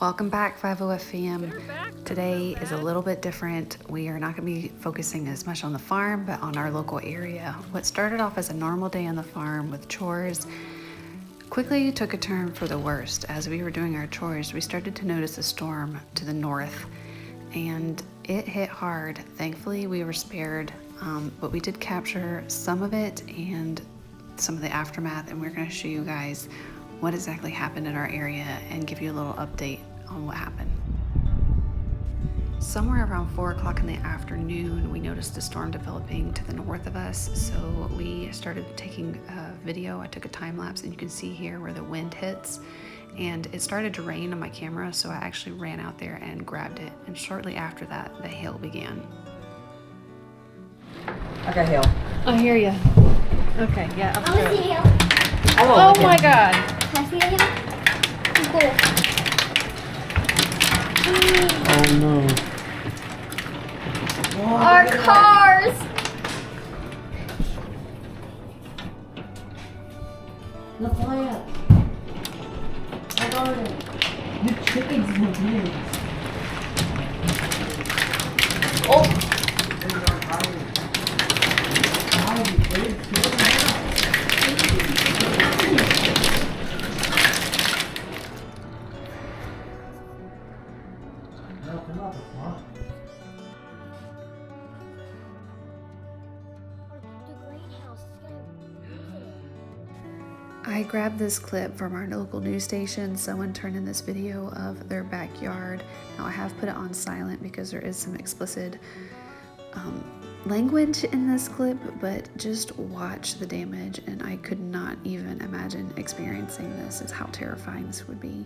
Welcome back, 50F fam. Today is a little bit different. We are not going to be focusing as much on the farm, but on our local area. What started off as a normal day on the farm with chores quickly took a turn for the worst. As we were doing our chores, we started to notice a storm to the north, and it hit hard. Thankfully, we were spared, but we did capture some of it and some of the aftermath, and we're going to show you guys what exactly happened in our area and give you a little update on what happened. Somewhere around 4 o'clock in the afternoon, we noticed a storm developing to the north of us, so we started taking a video. I took a time lapse, and you can see here where the wind hits, and it started to rain on my camera, so I actually ran out there and grabbed it, and shortly after that, the hail began. I got hail. I hear you. Okay, yeah. I want to see hail. Oh my god. Can I see hail? Cool. Oh no. Our cars! The plant. I got it. The chickens and pigs. Oh! I grabbed this clip from our local news station. Someone turned in this video of their backyard. Now I have put it on silent because there is some explicit language in this clip, but just watch the damage, and I could not even imagine experiencing this. Is how terrifying this would be.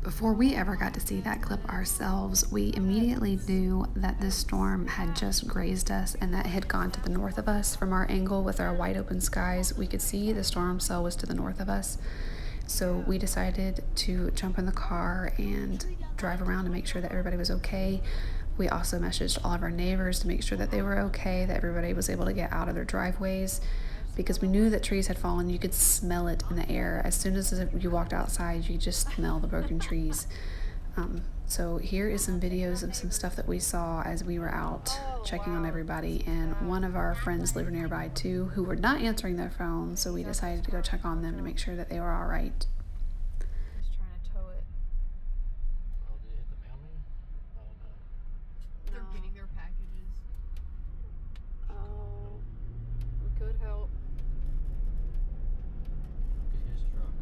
Before we ever got to see that clip ourselves, we immediately knew that this storm had just grazed us and that it had gone to the north of us. From our angle with our wide open skies, we could see the storm cell was to the north of us. So we decided to jump in the car and drive around to make sure that everybody was okay. We also messaged all of our neighbors to make sure that they were okay, that everybody was able to get out of their driveways, because we knew that trees had fallen. You could smell it in the air. As soon as you walked outside, you just smell the broken trees. So here is some videos of some stuff that we saw as we were out checking on everybody, and one of our friends lived nearby too, who were not answering their phone, so we decided to go check on them to make sure that they were all right. Just trying to tow it. Oh, did it hit the mailman? Oh no. They're getting their packages. Oh, we could help. Look at his truck.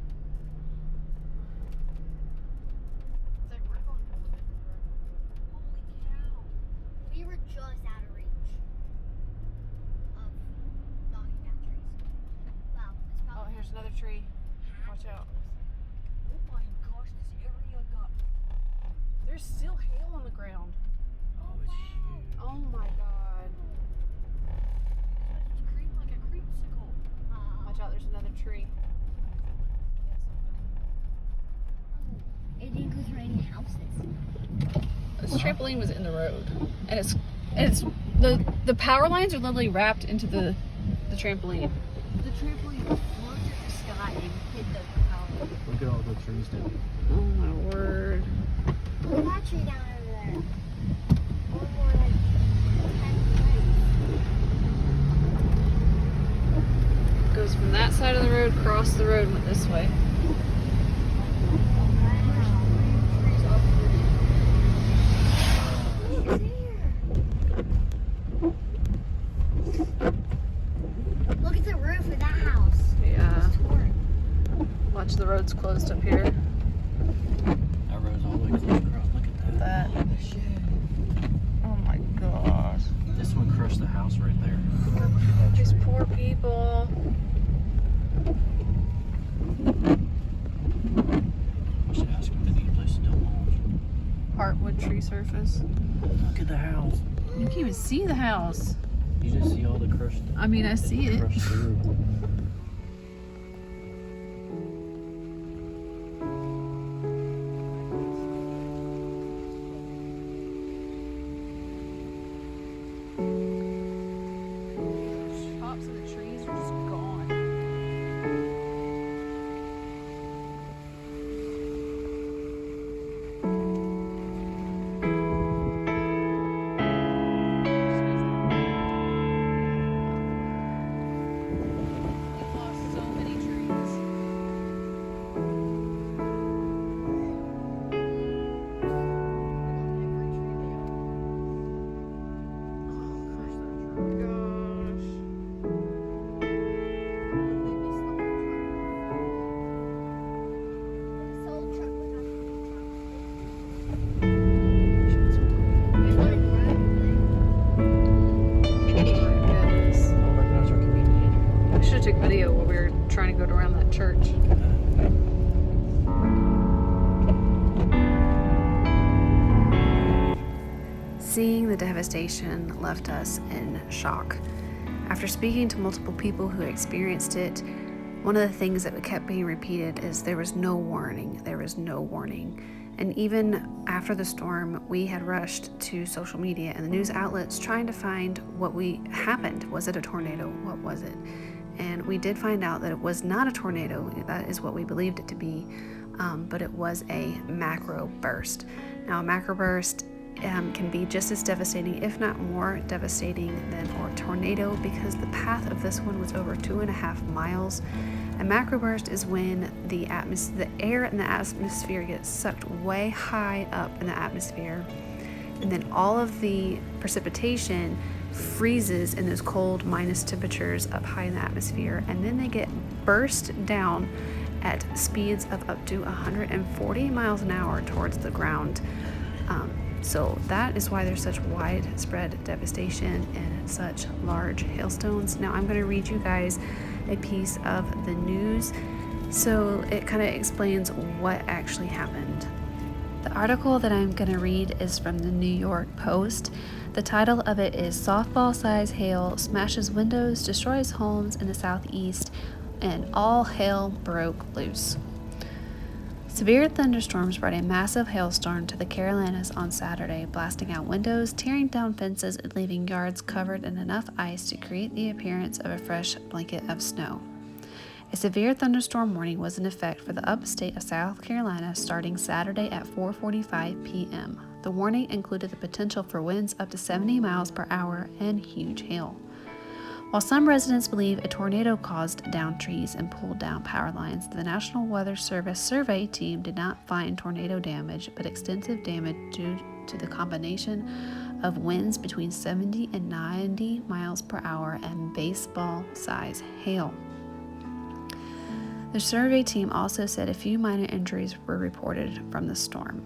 It's like we're going home with it. Holy cow. We were just out of reach of knocking down trees. Wow, it's Oh, probably... here's another tree. Watch out. Oh my gosh, this area got... There's still hail on the ground. Oh, it's huge. Oh my god. It's creeping like a creepsicle. Watch out, there's another tree. It didn't go through any houses. This trampoline was in the road, and it's the power lines are literally wrapped into the trampoline. The trampoline floated in the sky and hit the power. Look at all the trees down Oh my word. Look at that tree down over there. One more like 10 Goes from that side of the road, across the road, and went this way. Look at the roof of that house. Yeah. It's torn. Watch, the road's closed up here. That road's all the way clear across. Look at that. Oh my gosh. This one crushed the house right there. These poor people. tree surface. Look at the house. You can't even see the house. You just see all the crushed. I mean, I see it. Crushed through. Tops of the trees are just gone. We've lost so many trees. Goodness. I don't recognize our community anymore. I should have took video while we were trying to go around that church. Seeing the devastation left us in shock. After speaking to multiple people who experienced it, one of the things that kept being repeated is there was no warning. There was no warning. And even after the storm, we had rushed to social media and the news outlets trying to find what happened. Was it a tornado? What was it? And we did find out that it was not a tornado. That is what we believed it to be, but it was a macroburst. Now, a macroburst can be just as devastating, if not more devastating, than a tornado because the path of this one was over 2.5 miles. A macroburst is when the air in the atmosphere gets sucked way high up in the atmosphere, and then all of the precipitation freezes in those cold minus temperatures up high in the atmosphere, and then they get burst down at speeds of up to 140 miles an hour towards the ground. So that is why there's such widespread devastation and such large hailstones. Now I'm going to read you guys a piece of the news so it kind of explains what actually happened. The article that I'm going to read is from the New York Post. The title of it is "Softball-Size Hail Smashes Windows, Destroys Homes in the Southeast, and All Hail Broke Loose." Severe thunderstorms brought a massive hailstorm to the Carolinas on Saturday, blasting out windows, tearing down fences, and leaving yards covered in enough ice to create the appearance of a fresh blanket of snow. A severe thunderstorm warning was in effect for the upstate of South Carolina starting Saturday at 4:45 p.m. The warning included the potential for winds up to 70 miles per hour and huge hail. While some residents believe a tornado caused down trees and pulled down power lines, the National Weather Service survey team did not find tornado damage, but extensive damage due to the combination of winds between 70 and 90 miles per hour and baseball-size hail. The survey team also said a few minor injuries were reported from the storm.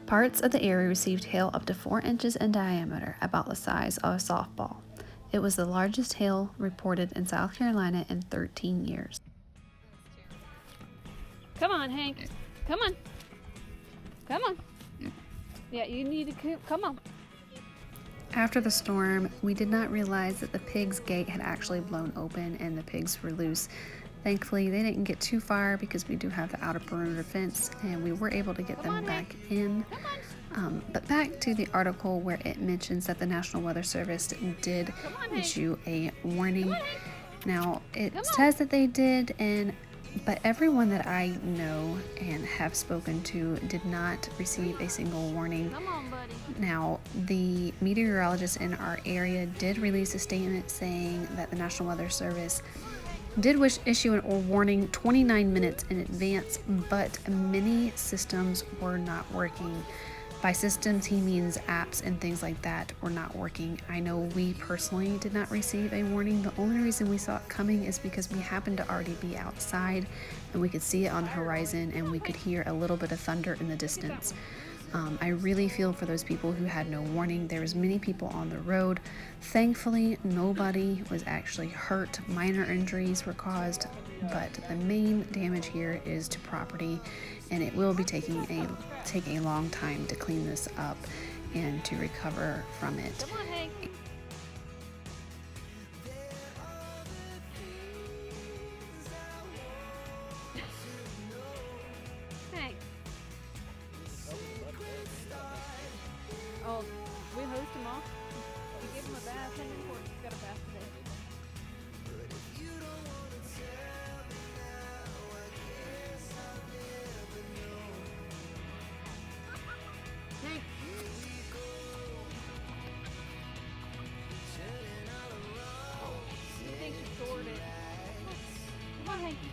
Parts of the area received hail up to 4 inches in diameter, about the size of a softball. It was the largest hail reported in South Carolina in 13 years. Come on, Hank. Come on. Come on. Yeah, you need to come on. After the storm, we did not realize that the pigs' gate had actually blown open and the pigs were loose. Thankfully, they didn't get too far because we do have the outer perimeter fence and we were able to get them back in. But back to the article where it mentions that the National Weather Service did issue a warning. Now, it says that they did, but everyone that I know and have spoken to did not receive a single warning. Now, the meteorologist in our area did release a statement saying that the National Weather Service did issue a warning 29 minutes in advance, but many systems were not working. By systems, he means apps and things like that were not working. I know we personally did not receive a warning. The only reason we saw it coming is because we happened to already be outside and we could see it on the horizon and we could hear a little bit of thunder in the distance. I really feel for those people who had no warning. There was many people on the road. Thankfully, nobody was actually hurt. Minor injuries were caused, but the main damage here is to property, and it will be taking a long time to clean this up and to recover from it. Come on, Hank. Hank. Oh, we hosed him off. We gave him a bath. Him and Courtney got a bath today. Hank. He thinks you stored it. Come on, Hanky.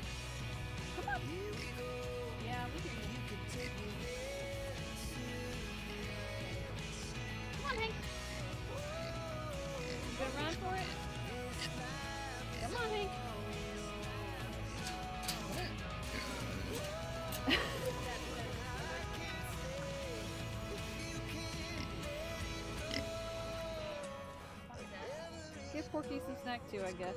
Come on. Yeah, we hear you. Come on, Hank. You gonna run for it? Come on, Hank. Give Porky some snack too, I guess.